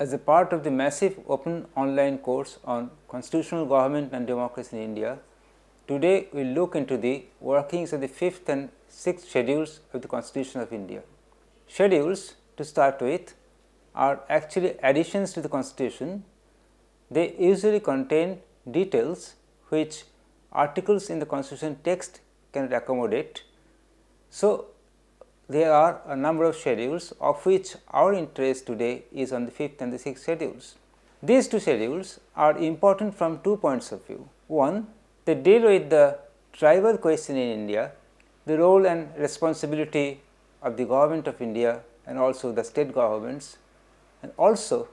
As a part of the massive open online course on constitutional government and democracy in India, today we will look into the workings of the 5th and 6th schedules of the Constitution of India. Schedules, to start with, are actually additions to the Constitution. They usually contain details which articles in the Constitution text cannot accommodate. So, there are a number of schedules, of which our interest today is on the 5th and the 6th schedules. These two schedules are important from 2 points of view. One, they deal with the tribal question in India, the role and responsibility of the government of India and also the state governments, and also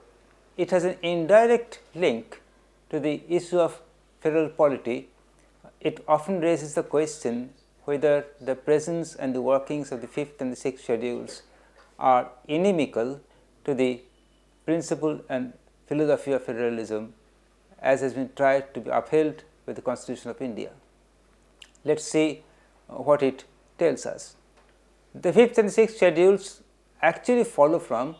it has an indirect link to the issue of federal polity. It often raises the question whether the presence and the workings of the 5th and the 6th schedules are inimical to the principle and philosophy of federalism as has been tried to be upheld with the Constitution of India. Let us see what it tells us. The 5th and 6th schedules actually follow from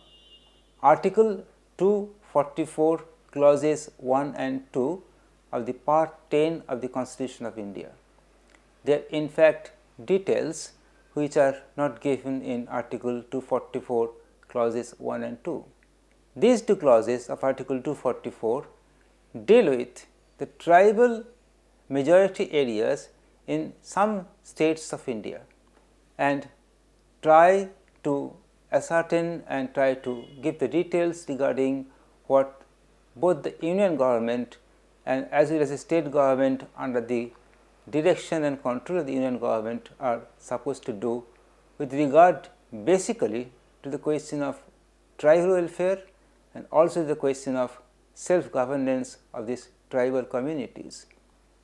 Article 244 clauses 1 and 2 of the Part 10 of the Constitution of India. They are in fact details which are not given in Article 244 clauses 1 and 2. These two clauses of Article 244 deal with the tribal majority areas in some states of India and try to ascertain and try to give the details regarding what both the union government and as well as the state government under the direction and control of the union government are supposed to do with regard basically to the question of tribal welfare and also the question of self-governance of these tribal communities.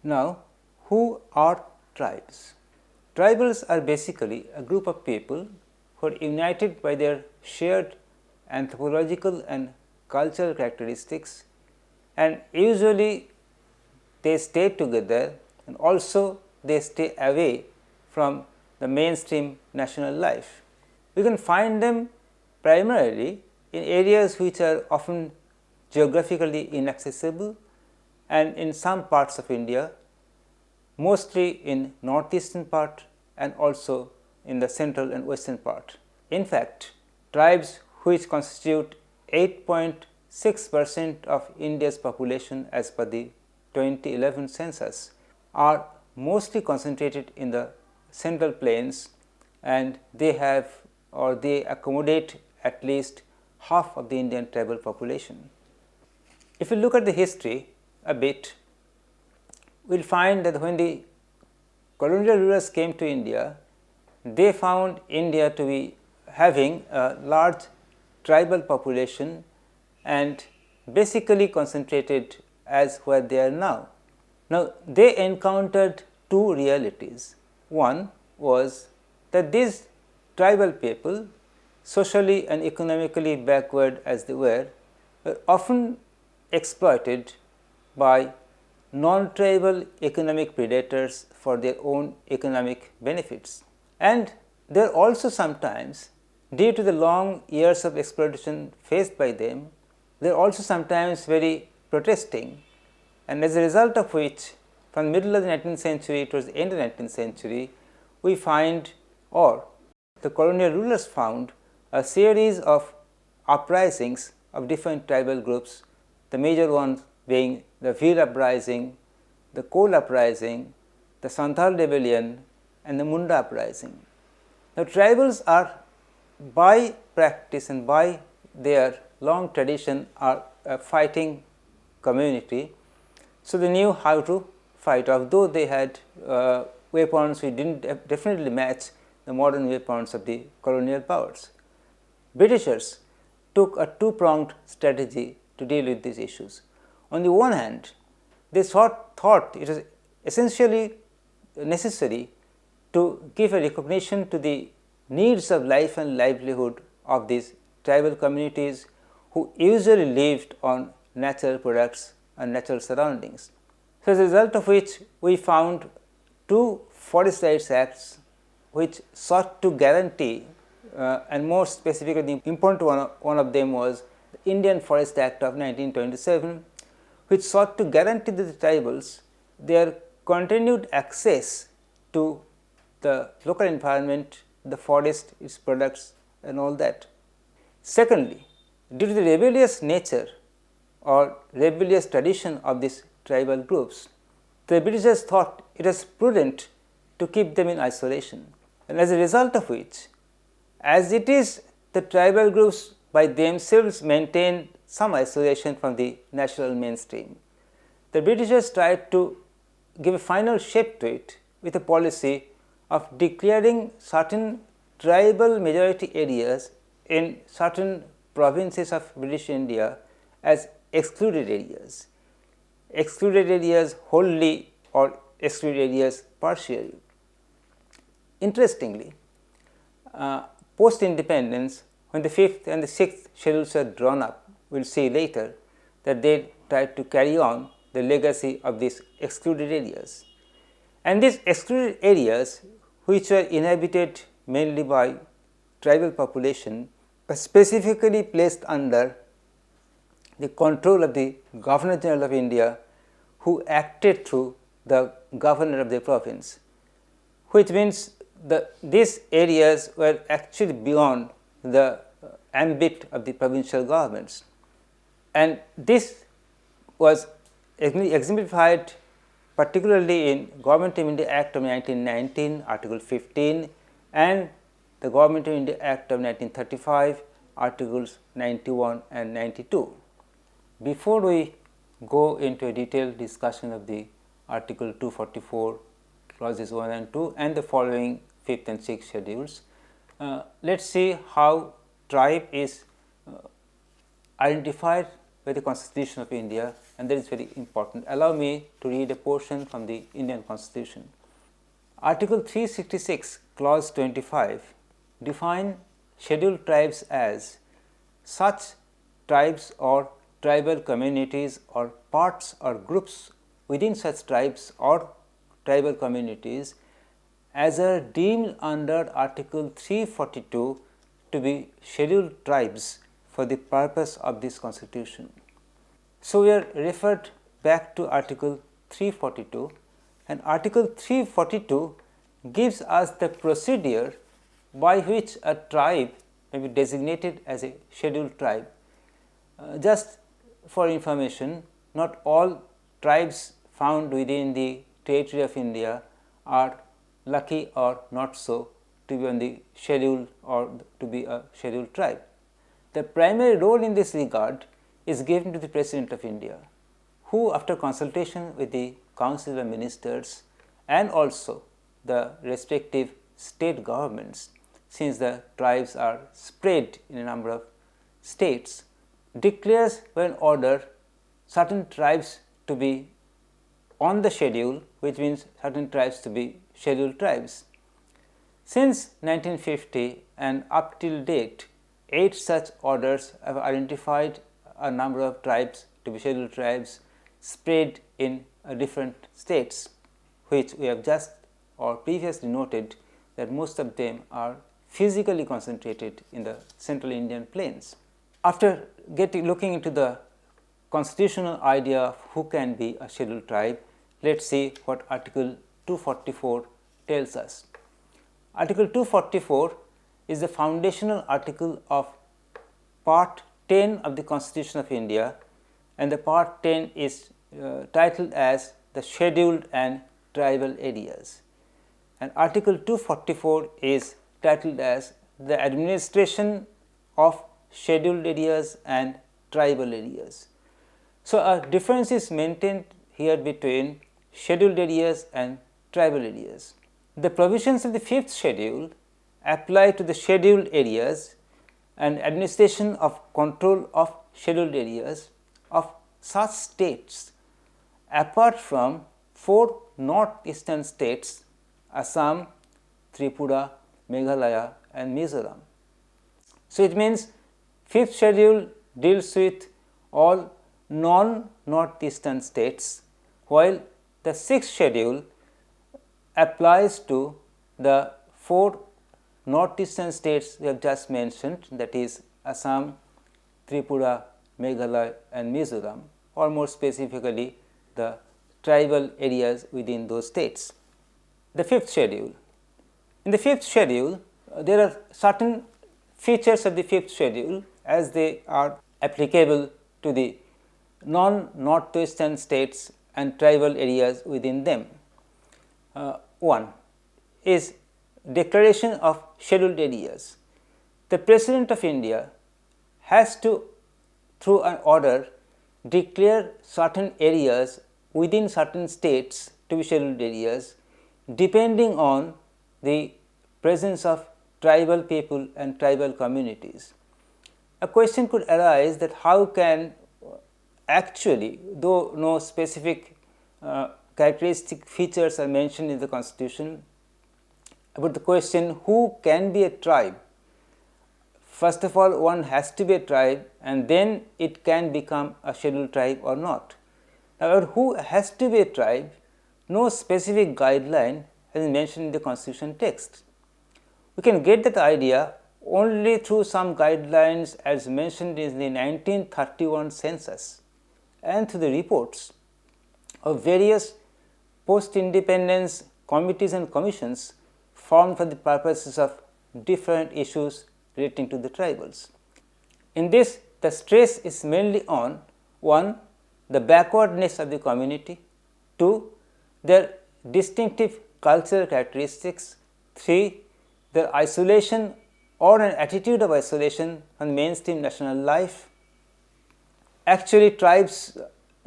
Now, who are tribes? Tribals are basically a group of people who are united by their shared anthropological and cultural characteristics, and usually they stay together and also they stay away from the mainstream national life. We can find them primarily in areas which are often geographically inaccessible and in some parts of India, mostly in northeastern part and also in the central and western part. In fact, tribes which constitute 8.6% of India's population as per the 2011 census are mostly concentrated in the central plains, and they have or they accommodate at least half of the Indian tribal population. If you look at the history a bit, we will find that when the colonial rulers came to India, they found India to be having a large tribal population and basically concentrated as where they are now. Now, they encountered two realities. One was that these tribal people, socially and economically backward as they were often exploited by non-tribal economic predators for their own economic benefits. And they are also sometimes, due to the long years of exploitation faced by them, they are also sometimes very protesting, and as a result of which from the middle of the 19th century towards the end of the 19th century, we find or the colonial rulers found a series of uprisings of different tribal groups, the major ones being the Veer uprising, the Kol uprising, the Santhal rebellion and the Munda uprising. Now, tribals are by practice and by their long tradition are a fighting community. So, they knew how to fight, although they had weapons which did not definitely match the modern weapons of the colonial powers. Britishers took a two-pronged strategy to deal with these issues. On the one hand, they thought it was essentially necessary to give a recognition to the needs of life and livelihood of these tribal communities who usually lived on natural products and natural surroundings. So, as a result of which we found two Forest Rights Acts which sought to guarantee and more specifically the important one of them was the Indian Forest Act of 1927, which sought to guarantee to the tribals their continued access to the local environment, the forest, its products and all that. Secondly, due to the rebellious nature or rebellious tradition of these tribal groups, the Britishers thought it was prudent to keep them in isolation, and as a result of which, as it is the tribal groups by themselves maintain some isolation from the national mainstream, the Britishers tried to give a final shape to it with a policy of declaring certain tribal majority areas in certain provinces of British India as excluded areas wholly or excluded areas partially. Interestingly, post independence, when the 5th and the 6th schedules are drawn up, we will see later that they tried to carry on the legacy of these excluded areas. And these excluded areas, which were inhabited mainly by tribal population, were specifically placed under the control of the Governor General of India, who acted through the governor of the province, which means these areas were actually beyond the ambit of the provincial governments. And this was exemplified particularly in Government of India Act of 1919, Article 15, and the Government of India Act of 1935, Articles 91 and 92. Before we go into a detailed discussion of the Article 244, clauses 1 and 2 and the following 5th and 6th schedules, let us see how tribe is identified by the Constitution of India, and that is very important. Allow me to read a portion from the Indian Constitution. Article 366, clause 25 define scheduled tribes as such tribes or tribal communities or parts or groups within such tribes or tribal communities as are deemed under Article 342 to be scheduled tribes for the purpose of this Constitution. So, we are referred back to Article 342, and Article 342 gives us the procedure by which a tribe may be designated as a scheduled tribe. Just for information, not all tribes found within the territory of India are lucky or not so to be on the schedule or to be a scheduled tribe. The primary role in this regard is given to the President of India, who after consultation with the Council of Ministers and also the respective state governments, since the tribes are spread in a number of states, declares by an order certain tribes to be on the schedule, which means certain tribes to be scheduled tribes. Since 1950 and up till date, 8 such orders have identified a number of tribes to be scheduled tribes spread in different states, which we have just or previously noted that most of them are physically concentrated in the central Indian plains. After looking into the constitutional idea of who can be a scheduled tribe, let us see what Article 244 tells us. Article 244 is the foundational article of Part 10 of the Constitution of India, and the Part 10 is titled as the Scheduled and Tribal Areas, and Article 244 is titled as the Administration of Scheduled Areas and Tribal Areas. So, a difference is maintained here between scheduled areas and tribal areas. The provisions of the 5th schedule apply to the scheduled areas and administration of control of scheduled areas of such states apart from 4 northeastern states, Assam, Tripura, Meghalaya and Mizoram. So, it means 5th schedule deals with all non-northeastern states, while the 6th schedule applies to the 4 northeastern states we have just mentioned, that is Assam, Tripura, Meghalaya and Mizoram, or more specifically the tribal areas within those states. The fifth schedule. In the fifth schedule, there are certain features of the fifth schedule as they are applicable to the non-northwestern states and tribal areas within them. One is declaration of scheduled areas. The President of India has to, through an order, declare certain areas within certain states to be scheduled areas, depending on the presence of tribal people and tribal communities. A question could arise that how can actually, though no specific characteristic features are mentioned in the Constitution, about the question who can be a tribe. First of all, one has to be a tribe and then it can become a scheduled tribe or not. However, who has to be a tribe, no specific guideline has been mentioned in the Constitution text. We can get that idea only through some guidelines as mentioned in the 1931 census and through the reports of various post-independence committees and commissions formed for the purposes of different issues relating to the tribals. In this, the stress is mainly on 1. The backwardness of the community, 2. Their distinctive cultural characteristics, 3. Their isolation or an attitude of isolation from mainstream national life. Actually, tribes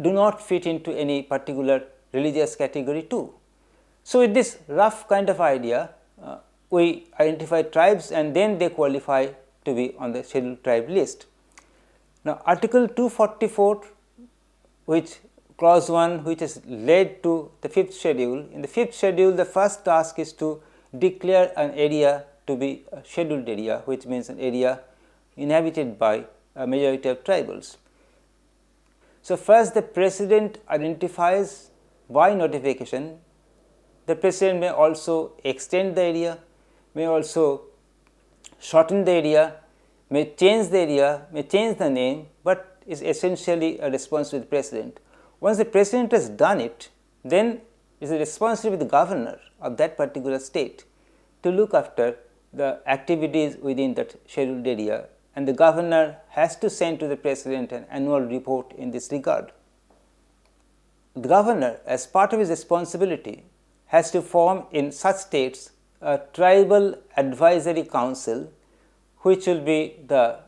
do not fit into any particular religious category too. So, with this rough kind of idea, we identify tribes and then they qualify to be on the scheduled tribe list. Now, Article 244, which clause 1, which has led to the fifth schedule. In the fifth schedule, the first task is to declare an area to be a scheduled area, which means an area inhabited by a majority of tribals. So, first the President identifies by notification. The President may also extend the area, may also shorten the area, may change the area, may change the name, but is essentially a responsibility of the President. Once the President has done it, then it is the responsibility of the governor of that particular state to look after the activities within that scheduled area, and the governor has to send to the President an annual report in this regard. The governor, as part of his responsibility, has to form in such states a tribal advisory council, which will be the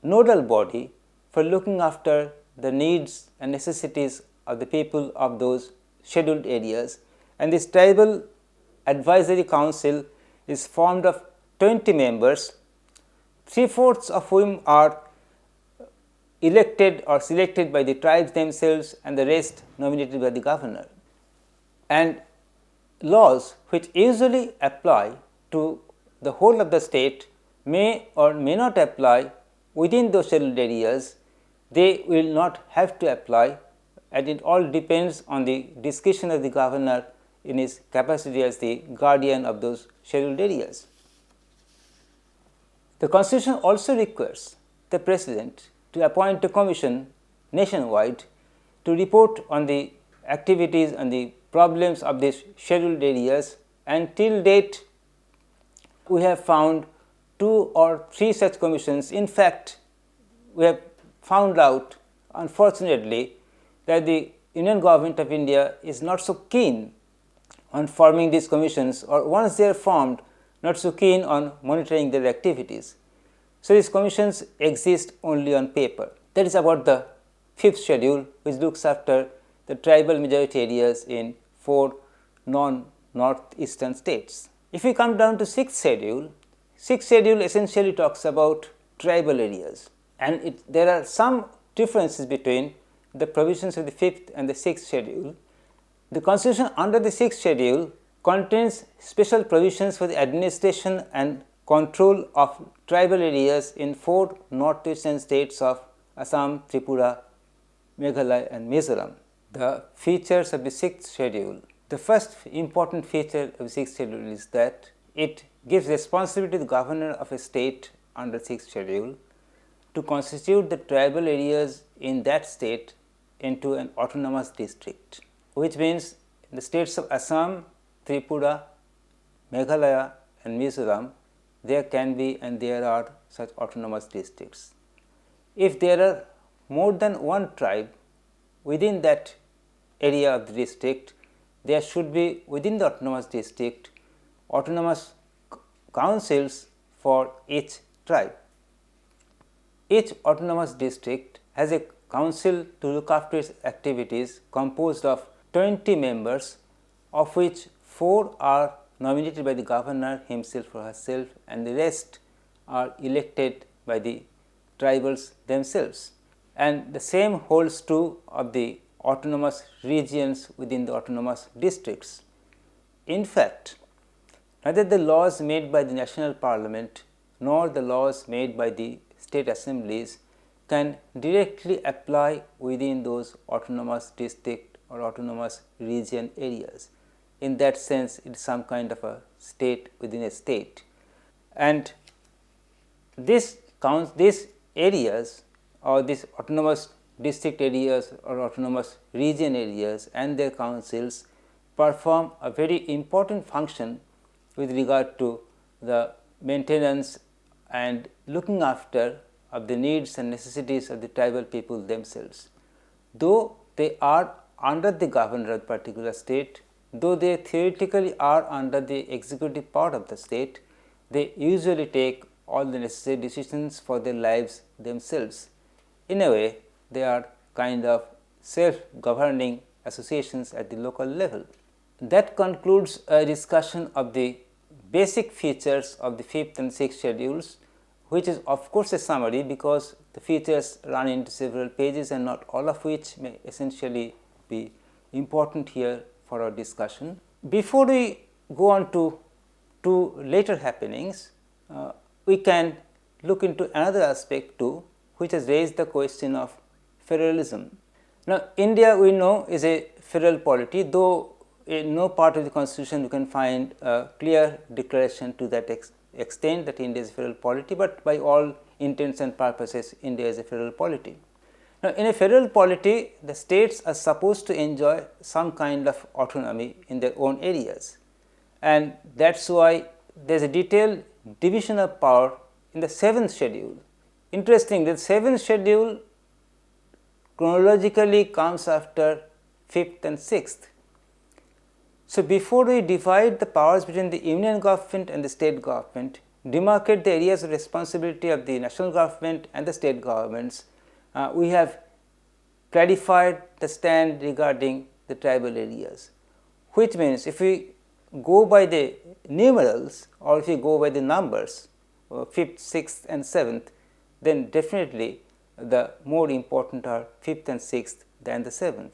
nodal body for looking after the needs and necessities of the people of those scheduled areas. And this tribal advisory council is formed of 20 members, 3/4 of whom are elected or selected by the tribes themselves and the rest nominated by the governor. And laws which usually apply to the whole of the state may or may not apply within those scheduled areas. They will not have to apply, and it all depends on the discretion of the governor in his capacity as the guardian of those scheduled areas. The Constitution also requires the President to appoint a commission nationwide to report on the activities and the problems of these scheduled areas, and till date we have found 2 or 3 such commissions. In fact, we have found out, unfortunately, that the Union Government of India is not so keen on forming these commissions, or once they are formed, not so keen on monitoring their activities. So, these commissions exist only on paper. That is about the fifth schedule, which looks after the tribal majority areas in 4 non-northeastern states. If we come down to sixth schedule essentially talks about tribal areas, and there are some differences between the provisions of the fifth and the sixth schedule. The Constitution under the sixth schedule contains special provisions for the administration and control of tribal areas in 4 northeastern states of Assam, Tripura, Meghalaya and Mizoram. The features of the sixth schedule. The first important feature of the sixth schedule is that it gives responsibility to the governor of a state under sixth schedule to constitute the tribal areas in that state into an autonomous district, which means in the states of Assam, Tripura, Meghalaya and Mizoram, there can be and there are such autonomous districts. If there are more than one tribe within that area of the district, there should be within the autonomous district autonomous councils for each tribe. Each autonomous district has a council to look after its activities composed of 20 members, of which 4 are nominated by the governor himself or herself and the rest are elected by the tribals themselves. And the same holds true of the autonomous regions within the autonomous districts. In fact, neither the laws made by the national parliament nor the laws made by the state assemblies can directly apply within those autonomous district or autonomous region areas. In that sense, it is some kind of a state within a state. And these areas or these autonomous district areas or autonomous region areas and their councils perform a very important function with regard to the maintenance and looking after of the needs and necessities of the tribal people themselves. Though they are under the governor of a particular state, though they theoretically are under the executive part of the state, they usually take all the necessary decisions for their lives themselves. In a way, they are kind of self-governing associations at the local level. That concludes a discussion of the basic features of the 5th and 6th schedules, which is of course a summary because the features run into several pages and not all of which may essentially be important here for our discussion. Before we go on to later happenings, we can look into another aspect too, which has raised the question of federalism. Now, India we know is a federal polity, though in no part of the constitution you can find a clear declaration to that extent that India is a federal polity, but by all intents and purposes India is a federal polity. Now, in a federal polity, the states are supposed to enjoy some kind of autonomy in their own areas, and that is why there is a detailed division of power in the 7th schedule. Interestingly, the 7th schedule chronologically comes after 5th and 6th. So, before we divide the powers between the union government and the state government, demarcate the areas of responsibility of the national government and the state governments, we have clarified the stand regarding the tribal areas, which means if we go by the numerals or if we go by the numbers 5th, 6th and 7th, then definitely the more important are 5th and 6th than the 7th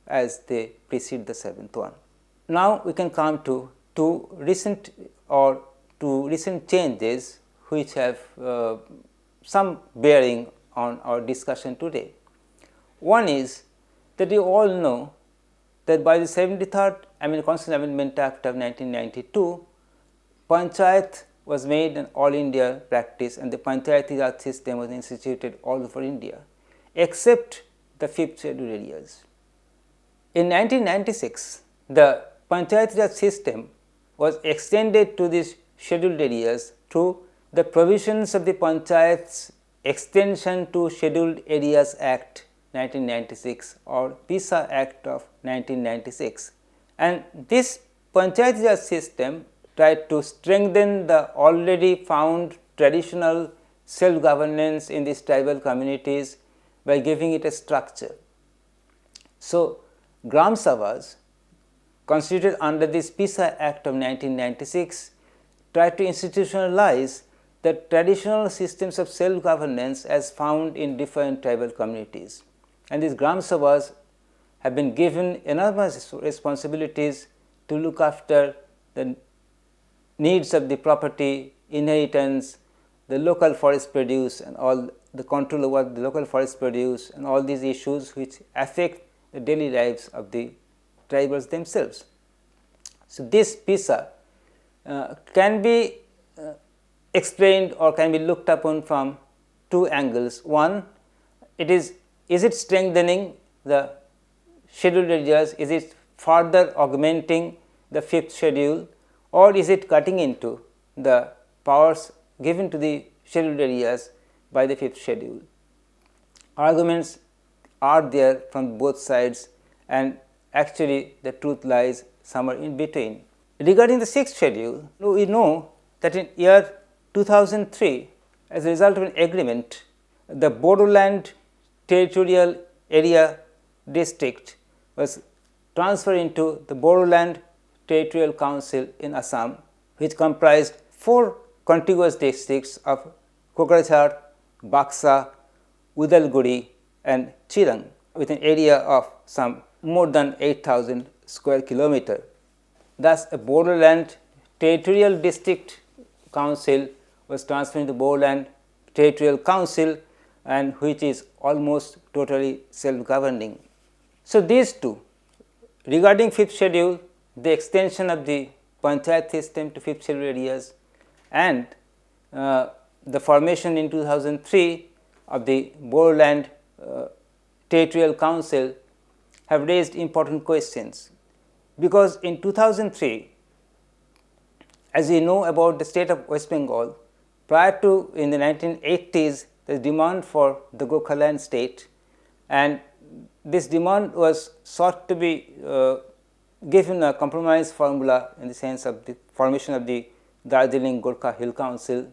as they precede the 7th one. Now, we can come to two recent changes which have some bearing on our discussion today. One is that you all know that by the 73rd Constitutional Amendment Act of 1992, Panchayat was made an all India practice and the Panchayati Raj system was instituted all over India except the 5th schedule areas. In 1996, the Panchayati Raj system was extended to these scheduled areas through the provisions of the Panchayat's Extension to Scheduled Areas Act 1996 or PISA Act of 1996, and this Panchayati Raj system tried to strengthen the already found traditional self-governance in these tribal communities by giving it a structure. So, Gram Sabhas constituted under this PISA Act of 1996 tried to institutionalize the traditional systems of self-governance as found in different tribal communities. And these Gram Sabhas have been given enormous responsibilities to look after the needs of the property, inheritance, the local forest produce and all the control over the local forest produce and all these issues which affect the daily lives of the tribals themselves. So, this PISA can be explained or can be looked upon from two angles. One, is it strengthening the scheduled areas? Is it further augmenting the fifth schedule, or is it cutting into the powers given to the scheduled areas by the fifth schedule? Arguments are there from both sides, and actually the truth lies somewhere in between. Regarding the sixth schedule, we know that in year 2003, as a result of an agreement, the Bodoland territorial area district was transferred into the Bodoland Territorial Council in Assam, which comprised 4 contiguous districts of Kokrajhar, Baksa, Udalguri and Chirang, with an area of some more than 8,000 square kilometer. Thus, a Bodoland Territorial District Council was transferred to the Bodoland Territorial Council, and which is almost totally self-governing. So, these two, regarding fifth schedule, the extension of the panchayat system to fifth schedule areas, and the formation in 2003 of the Bodoland Territorial Council have raised important questions, because in 2003, as we know about the state of West Bengal, prior to in the 1980s, the demand for the Gorkhaland state, and this demand was sought to be given a compromise formula in the sense of the formation of the Darjeeling Gorkha Hill Council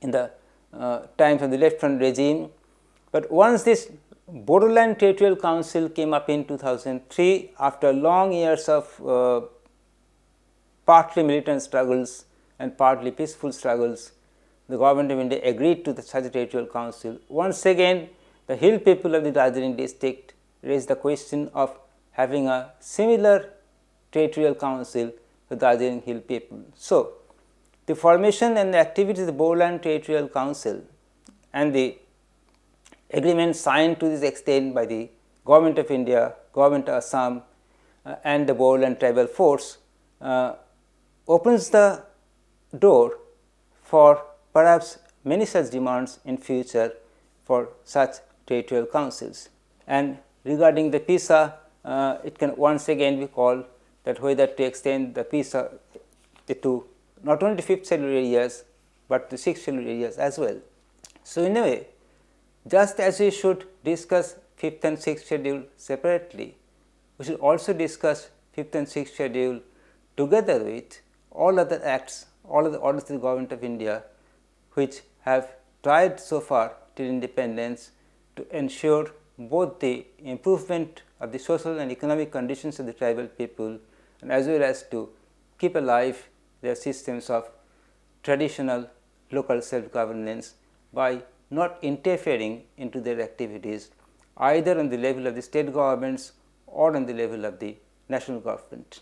in the times of the left front regime. But once this Bodoland Territorial Council came up in 2003, after long years of partly militant struggles and partly peaceful struggles, the government of India agreed to such a territorial council. Once again, the hill people of the Darjeeling district raised the question of having a similar territorial council for Darjeeling hill people. So, the formation and the activities of the Bodoland Territorial Council and the agreement signed to this extent by the Government of India, Government of Assam and the Bodoland tribal force opens the door for perhaps many such demands in future for such territorial councils. And regarding the PISA, it can once again be called that whether to extend the PISA to not only to fifth schedule areas, but to sixth schedule areas as well. So, in a way, just as we should discuss fifth and sixth schedule separately, we should also discuss fifth and sixth schedule together with all other acts, all other orders of the Government of India, which have tried so far till independence to ensure both the improvement of the social and economic conditions of the tribal people, and as well as to keep alive their systems of traditional local self-governance by not interfering into their activities either on the level of the state governments or on the level of the national government.